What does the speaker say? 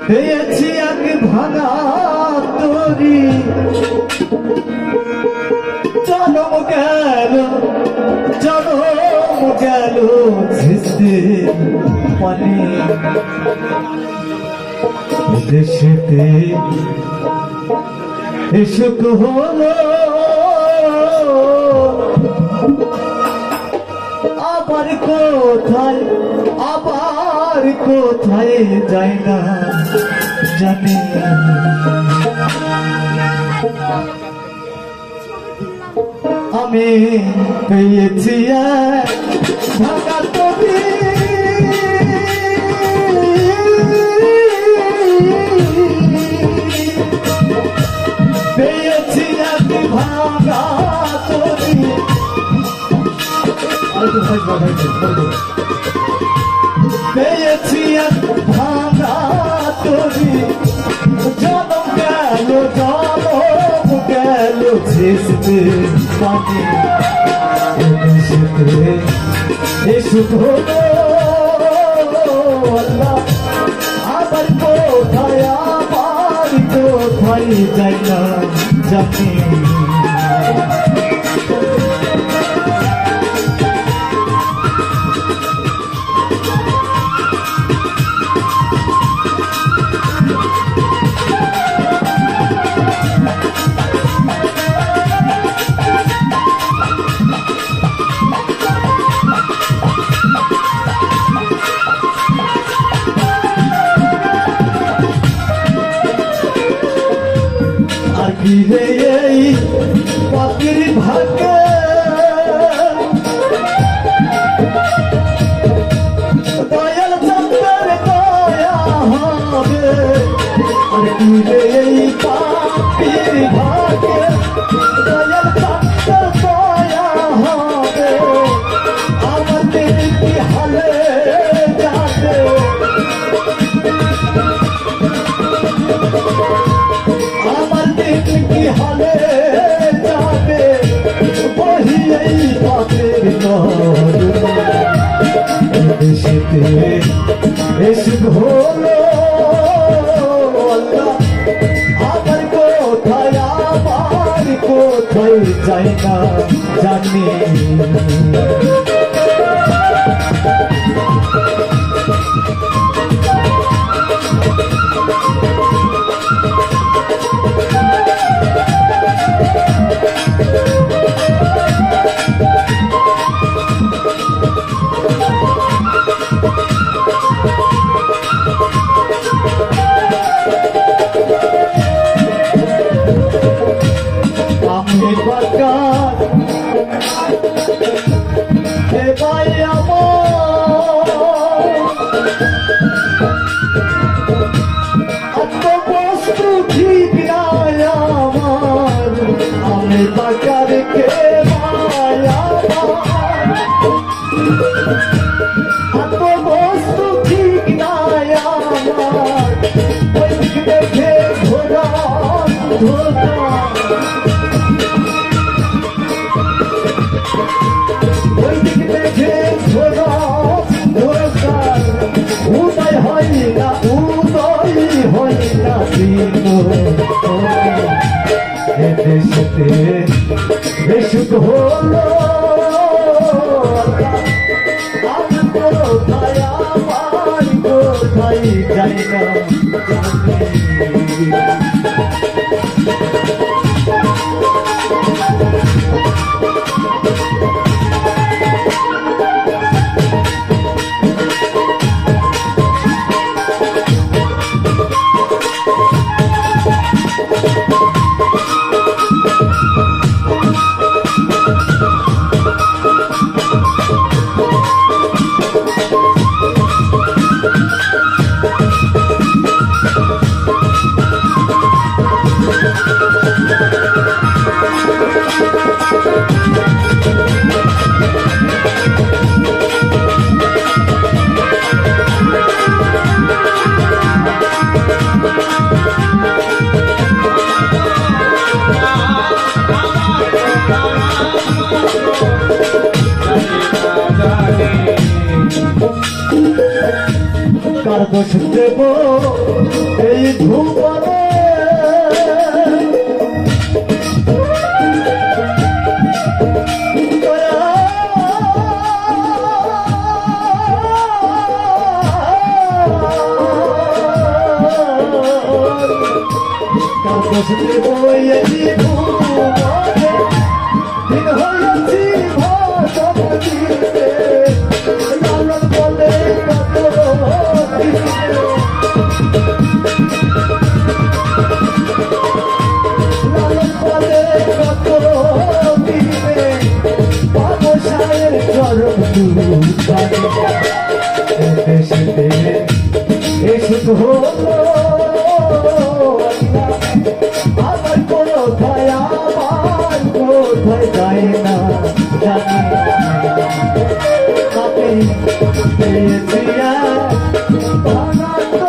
পেয়েছি এক ভাঙা তরি জনম গেল ঝিসতে পানি দেশেতে এসুক হলো আবার কোথায় যাই না জানি আমি পেয়েছি ভাঙা তরি পেয়েছি এক ভাঙা তরি পেয়েছি এক ভাঙা তরি জনম গেল ঝিসতে পানি এসুক হলো আল্লাহ আবার কোথায় যাই না জানি ফিরে এই পাখির ভাগে দয়াল চন্দ্রের দয়া হবে আর ফিরে এই পাখির ভাগে দয়াল চন্দ্রের দয়া হবে আমাদের কি হালে যাবে কি হালে যাবে বহি এই পাপের দেশেতে এসুক হলো আল্লাহ আবার কোথায় যাই না জানি আমি বাকার হে ভাই আত্মবস্তু ঠিক নাই আমার আমি বাকার কে ভাই আত্মবস্তু ঠিক নাই আমার ওই দেখে ঘোরা উদয় হয় না দেশেতে এসুক হলো কোথায় যাই না কার দোষ দেব এই ভুবনে কার দোষ দেব এই ভুবনে দিন হয়েছি ভগবতীতে লালন বলে কত লালন বলে কত দিবে বাবসায়ের চরম দুখানে দেশেতে এসুক হলো আমার কোনো ভয় আমার কোথায় যায় না জানি কাকে পেয়েছি আনন্দ